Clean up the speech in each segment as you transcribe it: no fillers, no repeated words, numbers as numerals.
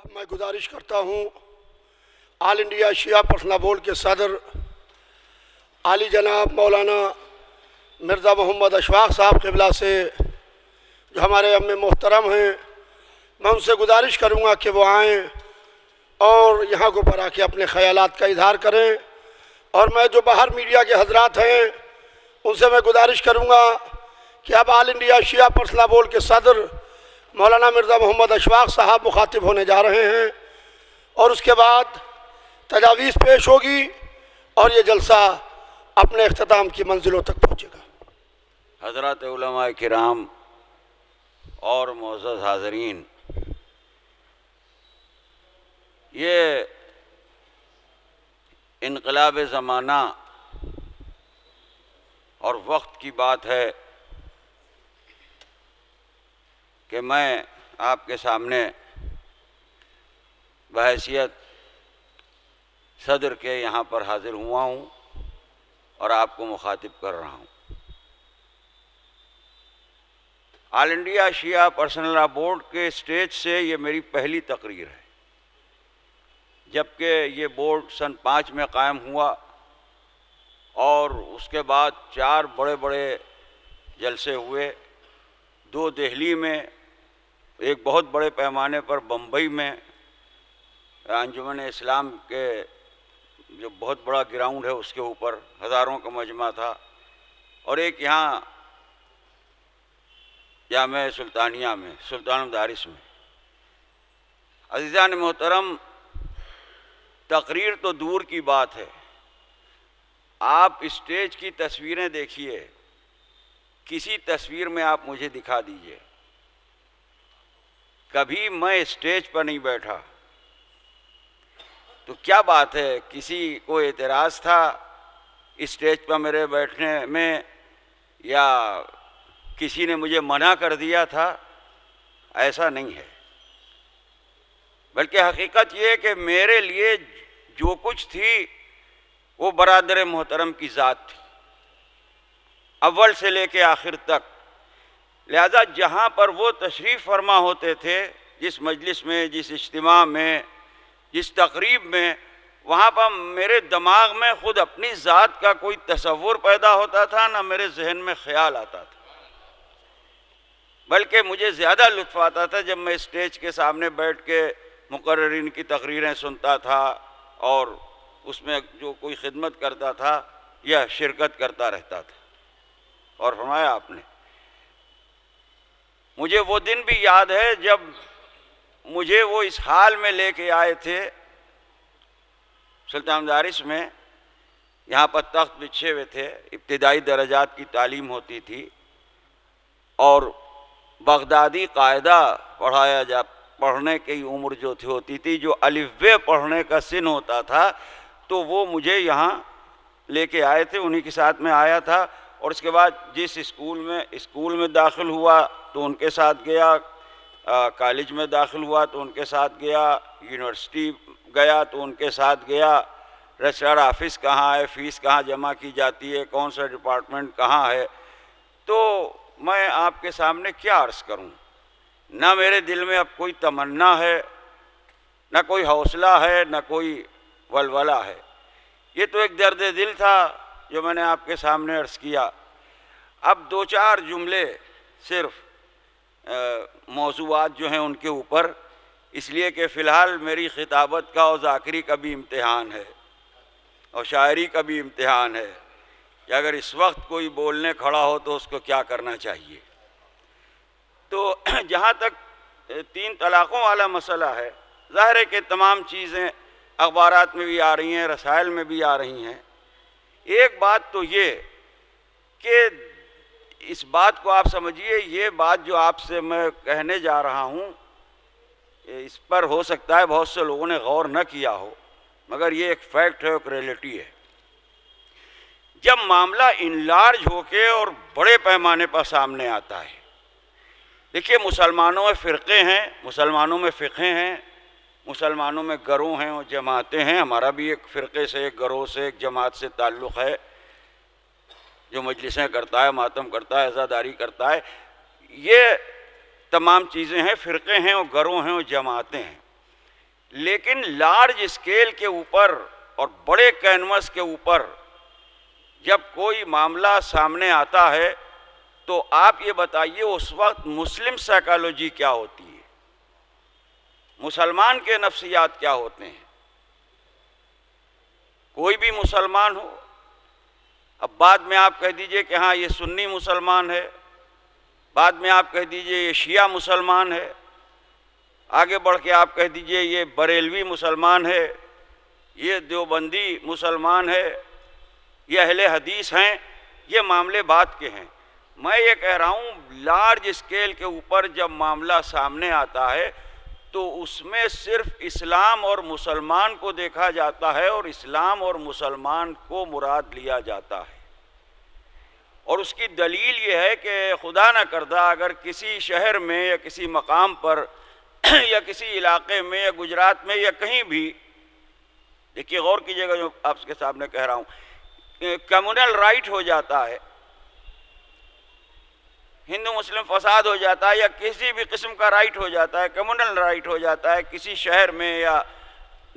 اب میں گزارش کرتا ہوں آل انڈیا شیعہ پرسنل بورڈ کے صدر عالی جناب مولانا مرزا محمد اشفاق صاحب قبلہ سے جو ہمارے ام محترم ہیں، میں ان سے گزارش کروں گا کہ وہ آئیں اور یہاں کو پر آ کے اپنے خیالات کا اظہار کریں، اور میں جو باہر میڈیا کے حضرات ہیں ان سے میں گزارش کروں گا کہ اب آل انڈیا شیعہ پرسنل بورڈ کے صدر مولانا مرزا محمد اشفاق صاحب مخاطب ہونے جا رہے ہیں، اور اس کے بعد تجاویز پیش ہوگی اور یہ جلسہ اپنے اختتام کی منزلوں تک پہنچے گا۔ حضرات علماء کرام اور معزز حاضرین، یہ انقلاب زمانہ اور وقت کی بات ہے کہ میں آپ کے سامنے بحیثیت صدر کے یہاں پر حاضر ہوا ہوں اور آپ کو مخاطب کر رہا ہوں۔ آل انڈیا شیعہ پرسنل لا بورڈ کے اسٹیج سے یہ میری پہلی تقریر ہے، جبکہ یہ بورڈ سن 5 میں قائم ہوا اور اس کے بعد 4 بڑے بڑے جلسے ہوئے، 2 دہلی میں، ایک بہت بڑے پیمانے پر بمبئی میں انجمن اسلام کے جو بہت بڑا گراؤنڈ ہے اس کے اوپر ہزاروں کا مجمع تھا، اور ایک یہاں جامعہ سلطانیہ میں، سلطان مدارس میں۔ عزیزان محترم، تقریر تو دور کی بات ہے، آپ اسٹیج کی تصویریں دیکھیے، کسی تصویر میں آپ مجھے دکھا دیجئے۔ کبھی میں اسٹیج پر نہیں بیٹھا، تو کیا بات ہے، کسی کو اعتراض تھا اسٹیج پر میرے بیٹھنے میں، یا کسی نے مجھے منع کر دیا تھا؟ ایسا نہیں ہے، بلکہ حقیقت یہ ہے کہ میرے لیے جو کچھ تھی وہ برادر محترم کی ذات تھی، اول سے لے کے آخر تک۔ لہذا جہاں پر وہ تشریف فرما ہوتے تھے، جس مجلس میں، جس اجتماع میں، جس تقریب میں، وہاں پر میرے دماغ میں خود اپنی ذات کا کوئی تصور پیدا ہوتا تھا، نہ میرے ذہن میں خیال آتا تھا، بلکہ مجھے زیادہ لطف آتا تھا جب میں اسٹیج کے سامنے بیٹھ کے مقررین کی تقریریں سنتا تھا اور اس میں جو کوئی خدمت کرتا تھا یا شرکت کرتا رہتا تھا۔ اور فرمایا آپ نے، مجھے وہ دن بھی یاد ہے جب مجھے وہ اس حال میں لے کے آئے تھے سلطان مدارس میں، یہاں پر تخت بچھے ہوئے تھے، ابتدائی درجات کی تعلیم ہوتی تھی اور بغدادی قاعدہ پڑھنے کی عمر جو ہوتی تھی، جو الف ب پڑھنے کا سن ہوتا تھا، تو وہ مجھے یہاں لے کے آئے تھے، انہی کے ساتھ میں آیا تھا۔ اور اس کے بعد جس اسکول میں داخل ہوا تو ان کے ساتھ گیا، کالج میں داخل ہوا تو ان کے ساتھ گیا، یونیورسٹی گیا تو ان کے ساتھ گیا، رجسٹرار آفس کہاں ہے، فیس کہاں جمع کی جاتی ہے، کون سا ڈپارٹمنٹ کہاں ہے، تو میں آپ کے سامنے کیا عرض کروں؟ نہ میرے دل میں اب کوئی تمنا ہے، نہ کوئی حوصلہ ہے، نہ کوئی ولولہ ہے۔ یہ تو ایک درد دل تھا جو میں نے آپ کے سامنے عرض کیا۔ اب 2-4 جملے صرف موضوعات جو ہیں ان کے اوپر، اس لیے کہ فی الحال میری خطابت کا اور ذاکری کا بھی امتحان ہے اور شاعری کا بھی امتحان ہے کہ اگر اس وقت کوئی بولنے کھڑا ہو تو اس کو کیا کرنا چاہیے۔ تو جہاں تک 3 طلاقوں والا مسئلہ ہے، ظاہر ہے کہ تمام چیزیں اخبارات میں بھی آ رہی ہیں، رسائل میں بھی آ رہی ہیں۔ ایک بات تو یہ کہ اس بات کو آپ سمجھیے، یہ بات جو آپ سے میں کہنے جا رہا ہوں، اس پر ہو سکتا ہے بہت سے لوگوں نے غور نہ کیا ہو، مگر یہ ایک فیکٹ ہے، ایک ریئلٹی ہے۔ جب معاملہ انلارج ہو کے اور بڑے پیمانے پر سامنے آتا ہے، دیکھیے مسلمانوں میں فرقے ہیں، مسلمانوں میں فقہیں ہیں، مسلمانوں میں گروہ ہیں اور جماعتیں ہیں۔ ہمارا بھی ایک فرقے سے، ایک گروہ سے، ایک جماعت سے تعلق ہے، جو مجلسیں کرتا ہے، ماتم کرتا ہے، عزاداری کرتا ہے۔ یہ تمام چیزیں ہیں، فرقے ہیں اور گروہ ہیں اور جماعتیں ہیں۔ لیکن لارج اسکیل کے اوپر اور بڑے کینوس کے اوپر جب کوئی معاملہ سامنے آتا ہے تو آپ یہ بتائیے اس وقت مسلم سائیکالوجی کیا ہوتی ہے، مسلمان کے نفسیات کیا ہوتے ہیں؟ کوئی بھی مسلمان ہو، اب بعد میں آپ کہہ دیجئے کہ ہاں یہ سنی مسلمان ہے، بعد میں آپ کہہ دیجئے یہ شیعہ مسلمان ہے، آگے بڑھ کے آپ کہہ دیجئے یہ بریلوی مسلمان ہے، یہ دیوبندی مسلمان ہے، یہ اہل حدیث ہیں، یہ معاملے بات کے ہیں۔ میں یہ کہہ رہا ہوں لارج اسکیل کے اوپر جب معاملہ سامنے آتا ہے تو اس میں صرف اسلام اور مسلمان کو دیکھا جاتا ہے اور اسلام اور مسلمان کو مراد لیا جاتا ہے، اور اس کی دلیل یہ ہے کہ خدا نہ کردہ اگر کسی شہر میں یا کسی مقام پر یا کسی علاقے میں یا گجرات میں یا کہیں بھی، دیکھیے غور کیجیے گا جو آپ کے سامنے کہہ رہا ہوں، کمیونل رائٹ ہو جاتا ہے، ہندو مسلم فساد ہو جاتا ہے یا کسی بھی قسم کا رائٹ ہو جاتا ہے، کمیونل رائٹ ہو جاتا ہے کسی شہر میں یا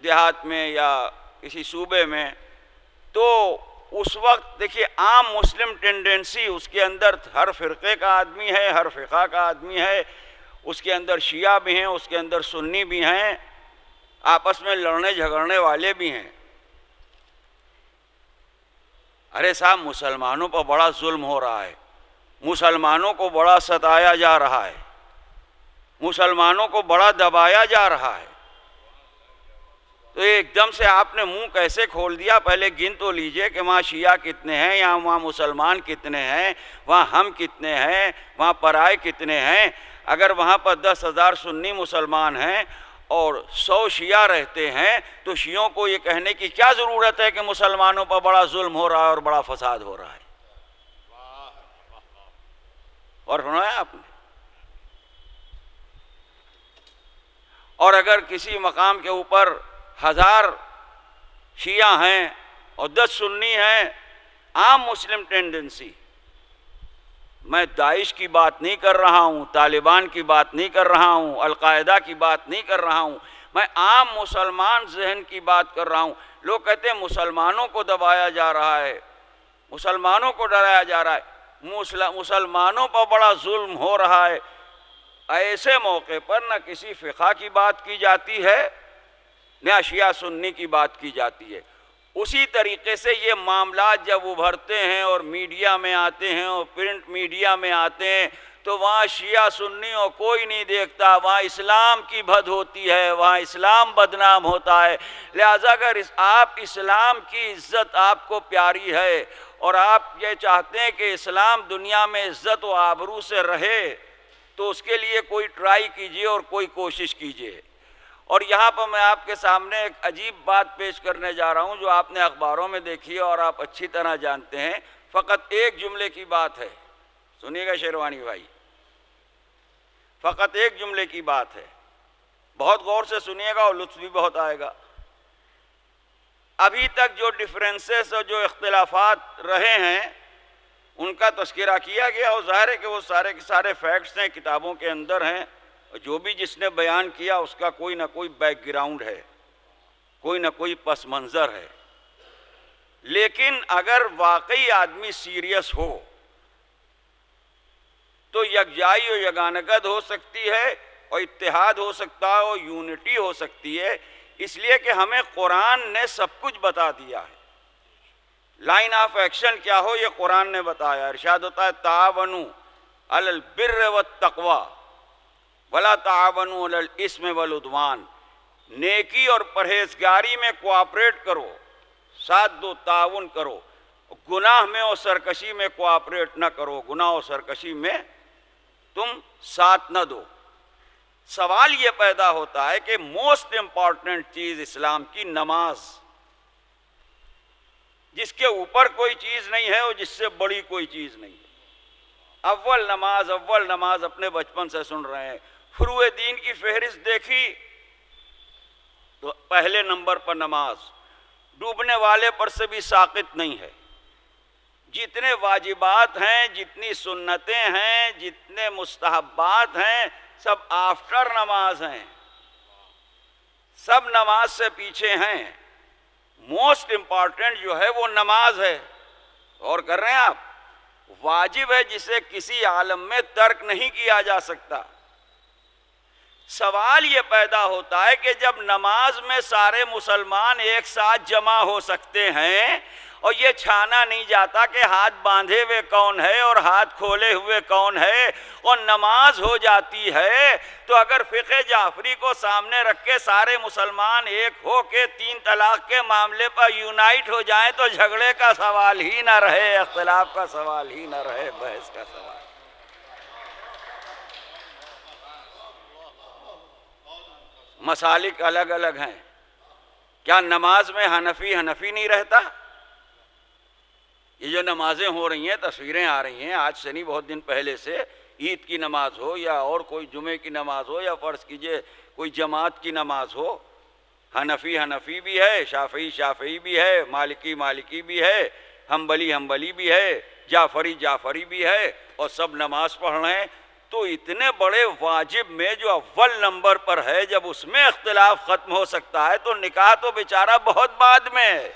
دیہات میں یا کسی صوبے میں، تو اس وقت دیکھیے عام مسلم ٹینڈنسی اس کے اندر ہر فرقے کا آدمی ہے، ہر فقہ کا آدمی ہے، اس کے اندر شیعہ بھی ہیں، اس کے اندر سنی بھی ہیں، آپس میں لڑنے جھگڑنے والے بھی ہیں۔ ارے صاحب مسلمانوں پر بڑا ظلم ہو رہا ہے، مسلمانوں کو بڑا ستایا جا رہا ہے، مسلمانوں کو بڑا دبایا جا رہا ہے، تو ایک دم سے آپ نے منہ کیسے کھول دیا؟ پہلے گن تو لیجئے کہ وہاں شیعہ کتنے ہیں، یا وہاں مسلمان کتنے ہیں، وہاں ہم کتنے ہیں، وہاں پرائے کتنے ہیں۔ اگر وہاں پر 10,000 سنی مسلمان ہیں اور 100 شیعہ رہتے ہیں تو شیعوں کو یہ کہنے کی کیا ضرورت ہے کہ مسلمانوں پر بڑا ظلم ہو رہا ہے اور بڑا فساد ہو رہا ہے؟ اور سنایا آپ نے؟ اور اگر کسی مقام کے اوپر 1000 شیعہ ہیں اور 10 سنی ہیں، عام مسلم ٹینڈنسی، میں داعش کی بات نہیں کر رہا ہوں، طالبان کی بات نہیں کر رہا ہوں، القاعدہ کی بات نہیں کر رہا ہوں، میں عام مسلمان ذہن کی بات کر رہا ہوں۔ لوگ کہتے ہیں مسلمانوں کو دبایا جا رہا ہے، مسلمانوں کو ڈرایا جا رہا ہے، مسلمانوں پر بڑا ظلم ہو رہا ہے۔ ایسے موقع پر نہ کسی فقہ کی بات کی جاتی ہے نہ شیعہ سنی کی بات کی جاتی ہے۔ اسی طریقے سے یہ معاملات جب ابھرتے ہیں اور میڈیا میں آتے ہیں اور پرنٹ میڈیا میں آتے ہیں تو وہاں شیعہ سنی اور کوئی نہیں دیکھتا، وہاں اسلام کی بد ہوتی ہے، وہاں اسلام بدنام ہوتا ہے۔ لہذا اگر آپ اسلام کی عزت آپ کو پیاری ہے اور آپ یہ چاہتے ہیں کہ اسلام دنیا میں عزت و آبرو سے رہے تو اس کے لیے کوئی ٹرائی کیجئے اور کوئی کوشش کیجئے۔ اور یہاں پر میں آپ کے سامنے ایک عجیب بات پیش کرنے جا رہا ہوں جو آپ نے اخباروں میں دیکھی ہے اور آپ اچھی طرح جانتے ہیں، فقط ایک جملے کی بات ہے، سنیے گا شیروانی بھائی، فقط ایک جملے کی بات ہے، بہت غور سے سنیے گا اور لطف بھی بہت آئے گا۔ ابھی تک جو ڈیفرنسز اور جو اختلافات رہے ہیں ان کا تذکرہ کیا گیا، اور ظاہر ہے کہ وہ سارے کے سارے فیکٹس ہیں، کتابوں کے اندر ہیں، جو بھی جس نے بیان کیا اس کا کوئی نہ کوئی بیک گراؤنڈ ہے، کوئی نہ کوئی پس منظر ہے۔ لیکن اگر واقعی آدمی سیریس ہو تو یکجائی و یگانگت ہو سکتی ہے اور اتحاد ہو سکتا ہے اور یونٹی ہو سکتی ہے، اس لیے کہ ہمیں قرآن نے سب کچھ بتا دیا ہے۔ لائن آف ایکشن کیا ہو یہ قرآن نے بتایا۔ ارشاد ہوتا ہے تعاونوا علی البر والتقوی ولا تعاونوا علی الاثم والعدوان، نیکی اور پرہیزگاری میں کوآپریٹ کرو، ساتھ دو، تعاون کرو، گناہ میں اور سرکشی میں کوآپریٹ نہ کرو، گناہ اور سرکشی میں تم ساتھ نہ دو۔ سوال یہ پیدا ہوتا ہے کہ موسٹ امپورٹنٹ چیز اسلام کی نماز، جس کے اوپر کوئی چیز نہیں ہے اور جس سے بڑی کوئی چیز نہیں ہے۔ اول نماز اپنے بچپن سے سن رہے ہیں، فروع دین کی فہرست دیکھی تو پہلے نمبر پر نماز، ڈوبنے والے پر سے بھی ساقط نہیں ہے۔ جتنے واجبات ہیں، جتنی سنتیں ہیں، جتنے مستحبات ہیں، سب آفٹر نماز ہیں، سب نماز سے پیچھے ہیں، موسٹ امپورٹنٹ جو ہے وہ نماز ہے. غور کر رہے ہیں آپ؟ واجب ہے جسے کسی عالم میں ترک نہیں کیا جا سکتا. سوال یہ پیدا ہوتا ہے کہ جب نماز میں سارے مسلمان ایک ساتھ جمع ہو سکتے ہیں اور یہ چھانا نہیں جاتا کہ ہاتھ باندھے ہوئے کون ہے اور ہاتھ کھولے ہوئے کون ہے، اور نماز ہو جاتی ہے، تو اگر فقہ جعفری کو سامنے رکھ کے سارے مسلمان ایک ہو کے 3 طلاق کے معاملے پر یونائٹ ہو جائیں تو جھگڑے کا سوال ہی نہ رہے، اختلاف کا سوال ہی نہ رہے، بحث کا سوال. مسالک الگ الگ ہیں. کیا نماز میں حنفی نہیں رہتا؟ یہ جو نمازیں ہو رہی ہیں، تصویریں آ رہی ہیں آج سے نہیں، بہت دن پہلے سے، عید کی نماز ہو یا اور کوئی جمعے کی نماز ہو یا فرض کیجئے کوئی جماعت کی نماز ہو، حنفی بھی ہے، شافعی بھی ہے، مالکی بھی ہے، حنبلی بھی ہے، جعفری بھی ہے، اور سب نماز پڑھ رہے ہیں. تو اتنے بڑے واجب میں جو اول نمبر پر ہے، جب اس میں اختلاف ختم ہو سکتا ہے تو نکاح تو بیچارہ بہت بعد میں ہے.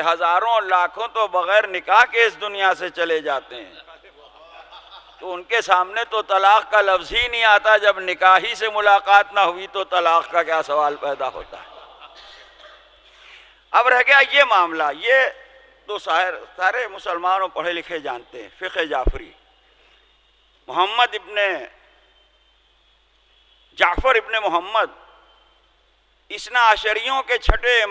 ہزاروں لاکھوں تو بغیر نکاح کے اس دنیا سے چلے جاتے ہیں، تو ان کے سامنے تو طلاق کا لفظ ہی نہیں آتا. جب نکاح ہی سے ملاقات نہ ہوئی تو طلاق کا کیا سوال پیدا ہوتا ہے. اب رہ گیا یہ معاملہ. یہ تو سارے مسلمانوں پڑھے لکھے جانتے ہیں. فقہ جعفری، محمد ابن جعفر ابن محمد، اثنا عشریوں کے چھٹے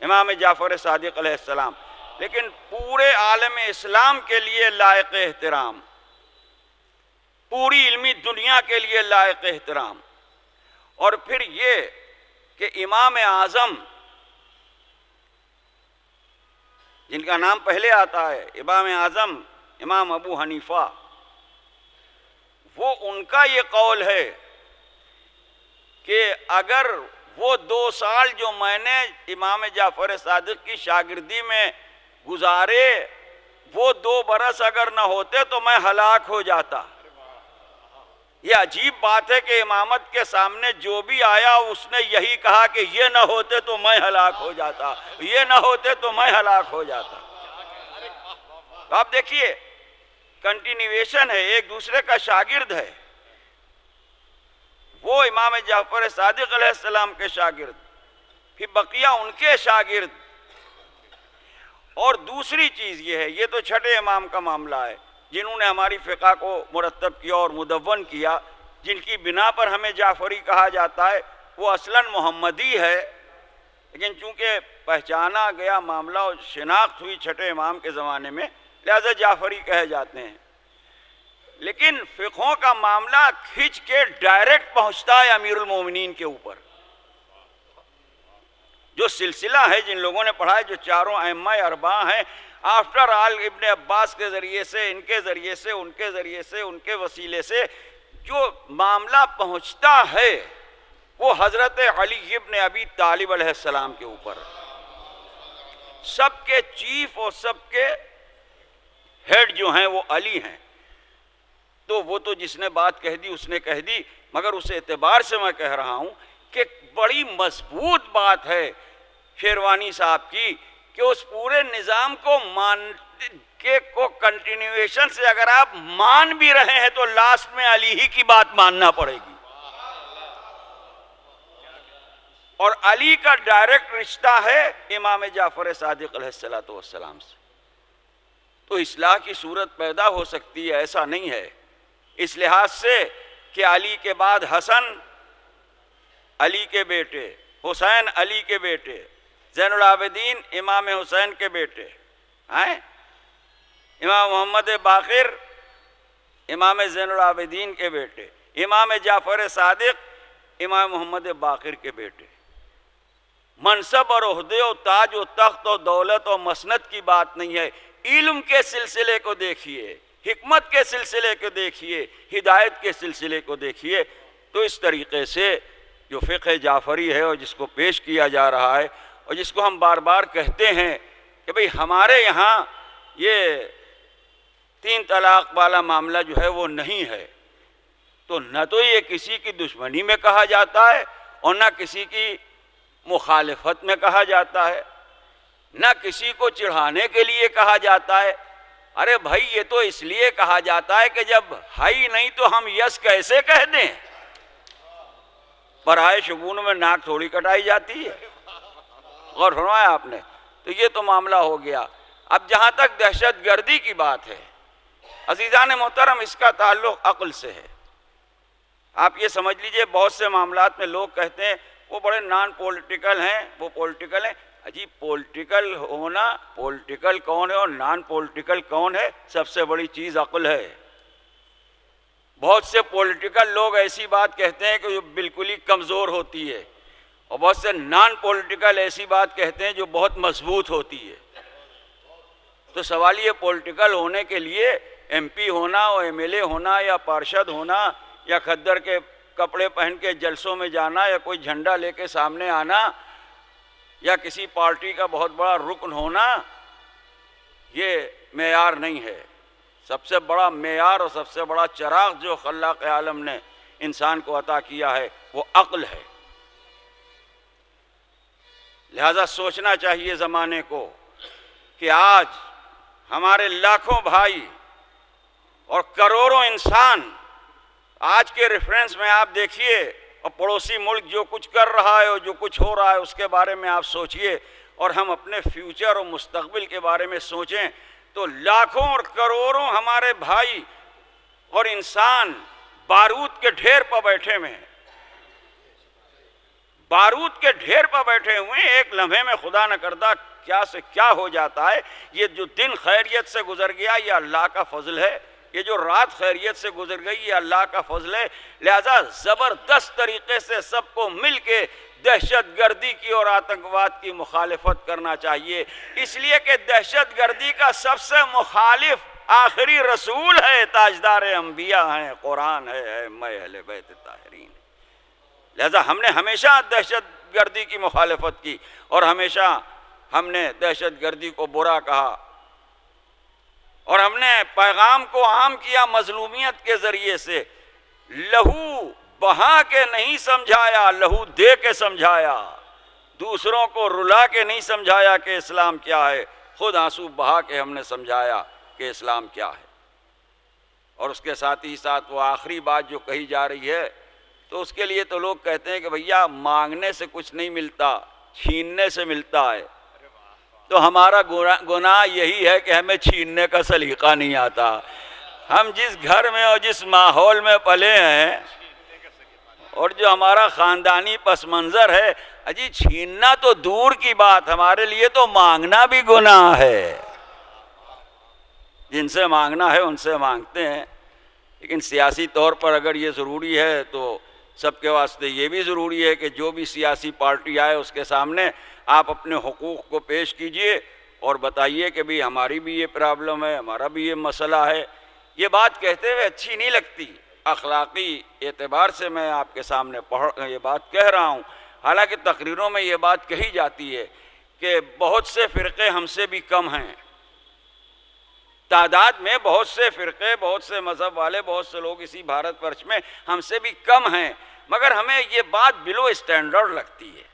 امام جعفر صادق علیہ السلام، لیکن پورے عالم اسلام کے لیے لائق احترام، پوری علمی دنیا کے لیے لائق احترام. اور پھر یہ کہ امام اعظم جن کا نام پہلے آتا ہے، امام اعظم امام ابو حنیفہ، وہ ان کا یہ قول ہے کہ اگر وہ 2 سال جو میں نے امام جعفر صادق کی شاگردی میں گزارے، وہ 2 برس اگر نہ ہوتے تو میں ہلاک ہو جاتا. یہ عجیب بات ہے کہ امامت کے سامنے جو بھی آیا اس نے یہی کہا کہ یہ نہ ہوتے تو میں ہلاک ہو جاتا، یہ نہ ہوتے تو میں ہلاک ہو جاتا. تو آپ دیکھیے کنٹینیویشن ہے، ایک دوسرے کا شاگرد ہے. وہ امام جعفر صادق علیہ السلام کے شاگرد، پھر بقیہ ان کے شاگرد. اور دوسری چیز یہ ہے، یہ تو چھٹے امام کا معاملہ ہے جنہوں نے ہماری فقہ کو مرتب کیا اور مدون کیا، جن کی بنا پر ہمیں جعفری کہا جاتا ہے. وہ اصلاً محمدی ہے، لیکن چونکہ پہچانا گیا معاملہ اور شناخت ہوئی چھٹے امام کے زمانے میں، لہذا جعفری کہے جاتے ہیں. لیکن فقہوں کا معاملہ کھچ کے ڈائریکٹ پہنچتا ہے امیر المومنین کے اوپر. جو سلسلہ ہے، جن لوگوں نے پڑھا ہے، جو چاروں ائمہ اربعہ ہیں، آفٹر آل ابن عباس کے ذریعے سے، ان کے ذریعے سے، ان کے ذریعے سے، ان کے وسیلے سے جو معاملہ پہنچتا ہے وہ حضرت علی ابن ابی طالب علیہ السلام کے اوپر. سب کے چیف اور سب کے ہیڈ جو ہیں وہ علی ہیں. تو وہ تو جس نے بات کہہ دی اس نے کہہ دی، مگر اس اعتبار سے میں کہہ رہا ہوں کہ بڑی مضبوط بات ہے شیروانی صاحب کی کہ اس پورے نظام کو کنٹینیویشن سے اگر آپ مان بھی رہے ہیں تو لاسٹ میں علی ہی کی بات ماننا پڑے گی. اور علی کا ڈائریکٹ رشتہ ہے امام جعفر صادق علیہ السلام سے. تو اصلاح کی صورت پیدا ہو سکتی ہے، ایسا نہیں ہے. اس لحاظ سے کہ علی کے بعد حسن علی کے بیٹے، حسین علی کے بیٹے، زین العابدین امام حسین کے بیٹے ہیں، امام محمد باقر امام زین العابدین کے بیٹے، امام جعفر صادق امام محمد باقر کے بیٹے. منصب اور عہدے و تاج و تخت و دولت و مسند کی بات نہیں ہے. علم کے سلسلے کو دیکھیے، حکمت کے سلسلے کو دیکھیے، ہدایت کے سلسلے کو دیکھیے. تو اس طریقے سے جو فقہ جعفری ہے اور جس کو پیش کیا جا رہا ہے اور جس کو ہم بار بار کہتے ہیں کہ بھئی ہمارے یہاں یہ 3 طلاق والا معاملہ جو ہے وہ نہیں ہے، تو نہ تو یہ کسی کی دشمنی میں کہا جاتا ہے اور نہ کسی کی مخالفت میں کہا جاتا ہے، نہ کسی کو چڑھانے کے لیے کہا جاتا ہے۔ ارے بھائی یہ تو اس لیے کہا جاتا ہے کہ جب ہے ہی نہیں تو ہم یس کیسے کہہ دیں؟ پرائے شگون میں ناک تھوڑی کٹائی جاتی ہے، غور فرمایا آپ نے؟ تو یہ تو معاملہ ہو گیا۔ اب جہاں تک دہشت گردی کی بات ہے عزیزان محترم، اس کا تعلق عقل سے ہے۔ آپ یہ سمجھ لیجئے بہت سے معاملات میں لوگ کہتے ہیں وہ بڑے نان پولیٹیکل ہیں، وہ پولیٹیکل ہیں۔ جی پولیٹیکل ہونا، پولیٹیکل کون ہے اور نان پولیٹیکل کون ہے؟ سب سے بڑی چیز عقل ہے۔ بہت سے پولیٹیکل لوگ ایسی بات کہتے ہیں کہ جو بالکل ہی کمزور ہوتی ہے، اور بہت سے نان پولیٹیکل ایسی بات کہتے ہیں جو بہت مضبوط ہوتی ہے۔ تو سوال یہ پولیٹیکل ہونے کے لیے ایم پی ہونا اور ایم ایل اے ہونا یا پارشد ہونا یا کھدر کے کپڑے پہن کے جلسوں میں جانا یا کوئی جھنڈا لے کے سامنے آنا یا کسی پارٹی کا بہت بڑا رکن ہونا، یہ معیار نہیں ہے۔ سب سے بڑا معیار اور سب سے بڑا چراغ جو خلاق عالم نے انسان کو عطا کیا ہے وہ عقل ہے۔ لہذا سوچنا چاہیے زمانے کو کہ آج ہمارے لاکھوں بھائی اور کروڑوں انسان، آج کے ریفرنس میں آپ دیکھیے اور پڑوسی ملک جو کچھ کر رہا ہے اور جو کچھ ہو رہا ہے اس کے بارے میں آپ سوچئے، اور ہم اپنے فیوچر اور مستقبل کے بارے میں سوچیں تو لاکھوں اور کروڑوں ہمارے بھائی اور انسان بارود کے ڈھیر پر بیٹھے ہوئے ہیں، بارود کے ڈھیر پر بیٹھے ہوئے ہیں۔ ایک لمحے میں خدا نہ کردہ کیا سے کیا ہو جاتا ہے۔ یہ جو دن خیریت سے گزر گیا یہ اللہ کا فضل ہے، یہ جو رات خیریت سے گزر گئی یہ اللہ کا فضل ہے۔ لہذا زبردست طریقے سے سب کو مل کے دہشت گردی کی اور آتنکواد کی مخالفت کرنا چاہیے، اس لیے کہ دہشت گردی کا سب سے مخالف آخری رسول ہے، تاجدار انبیاء ہیں، قرآن ہے، ائمہ اہل بیت طاہرین۔ لہذا ہم نے ہمیشہ دہشت گردی کی مخالفت کی اور ہمیشہ ہم نے دہشت گردی کو برا کہا، اور ہم نے پیغام کو عام کیا مظلومیت کے ذریعے سے۔ لہو بہا کے نہیں سمجھایا، لہو دے کے سمجھایا، دوسروں کو رلا کے نہیں سمجھایا کہ اسلام کیا ہے، خود آنسو بہا کے ہم نے سمجھایا کہ اسلام کیا ہے۔ اور اس کے ساتھ ہی ساتھ وہ آخری بات جو کہی جا رہی ہے تو اس کے لیے تو لوگ کہتے ہیں کہ بھیا مانگنے سے کچھ نہیں ملتا، چھیننے سے ملتا ہے۔ تو ہمارا گناہ یہی ہے کہ ہمیں چھیننے کا سلیقہ نہیں آتا۔ ہم جس گھر میں اور جس ماحول میں پلے ہیں اور جو ہمارا خاندانی پس منظر ہے، اجی چھیننا تو دور کی بات، ہمارے لیے تو مانگنا بھی گناہ ہے۔ جن سے مانگنا ہے ان سے مانگتے ہیں، لیکن سیاسی طور پر اگر یہ ضروری ہے تو سب کے واسطے یہ بھی ضروری ہے کہ جو بھی سیاسی پارٹی آئے اس کے سامنے آپ اپنے حقوق کو پیش کیجئے اور بتائیے کہ بھی ہماری بھی یہ پرابلم ہے، ہمارا بھی یہ مسئلہ ہے۔ یہ بات کہتے ہوئے اچھی نہیں لگتی، اخلاقی اعتبار سے میں آپ کے سامنے یہ بات کہہ رہا ہوں۔ حالانکہ تقریروں میں یہ بات کہی جاتی ہے کہ بہت سے فرقے ہم سے بھی کم ہیں، تعداد میں بہت سے فرقے، بہت سے مذہب والے، بہت سے لوگ اسی بھارت ورش میں ہم سے بھی کم ہیں، مگر ہمیں یہ بات بلو اسٹینڈرڈ لگتی ہے۔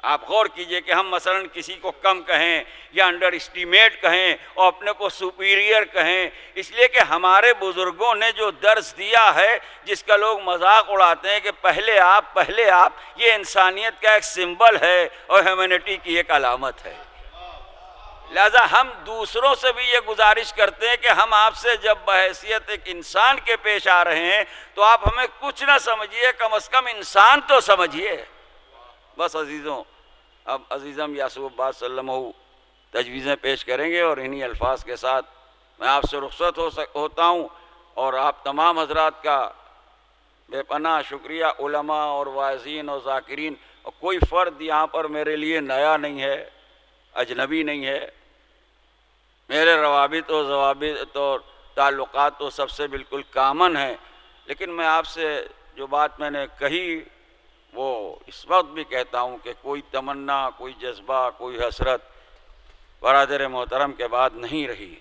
آپ غور کیجئے کہ ہم مثلا کسی کو کم کہیں یا انڈر اسٹیمیٹ کہیں اور اپنے کو سپیریئر کہیں، اس لیے کہ ہمارے بزرگوں نے جو درس دیا ہے، جس کا لوگ مذاق اڑاتے ہیں کہ پہلے آپ، یہ انسانیت کا ایک سمبل ہے اور ہیومینٹی کی ایک علامت ہے۔ لہذا ہم دوسروں سے بھی یہ گزارش کرتے ہیں کہ ہم آپ سے جب بحیثیت ایک انسان کے پیش آ رہے ہیں تو آپ ہمیں کچھ نہ سمجھیے، کم از کم انسان تو سمجھیے۔ بس عزیزوں، اب عزیزم یاسوب عباس صلی اللہ علیہ وسلم تجویزیں پیش کریں گے اور انہی الفاظ کے ساتھ میں آپ سے رخصت ہوتا ہوں، اور آپ تمام حضرات کا بے پناہ شکریہ، علماء اور واعظین اور ذاکرین، اور کوئی فرد یہاں پر میرے لیے نیا نہیں ہے، اجنبی نہیں ہے، میرے روابط و ضوابط اور تعلقات تو سب سے بالکل کامن ہیں، لیکن میں آپ سے جو بات میں نے کہی وہ اس وقت بھی کہتا ہوں کہ کوئی تمنا، کوئی جذبہ، کوئی حسرت برادر محترم کے بعد نہیں رہی۔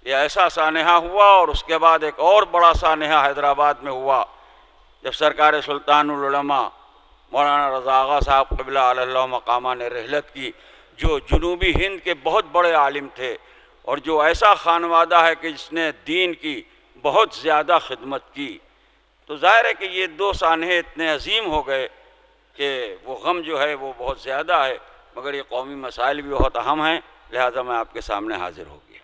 یہ ایسا سانحہ ہوا، اور اس کے بعد ایک اور بڑا سانحہ حیدرآباد میں ہوا جب سرکار سلطان العلماء مولانا رضا آغا صاحب قبلہ علی اللہ مقامہ نے رحلت کی، جو جنوبی ہند کے بہت بڑے عالم تھے، اور جو ایسا خانوادہ ہے کہ جس نے دین کی بہت زیادہ خدمت کی. تو ظاہر ہے کہ یہ دو سانحے اتنے عظیم ہو گئے کہ وہ غم جو ہے وہ بہت زیادہ ہے، مگر یہ قومی مسائل بھی بہت اہم ہیں، لہٰذا میں آپ کے سامنے حاضر ہو گیا.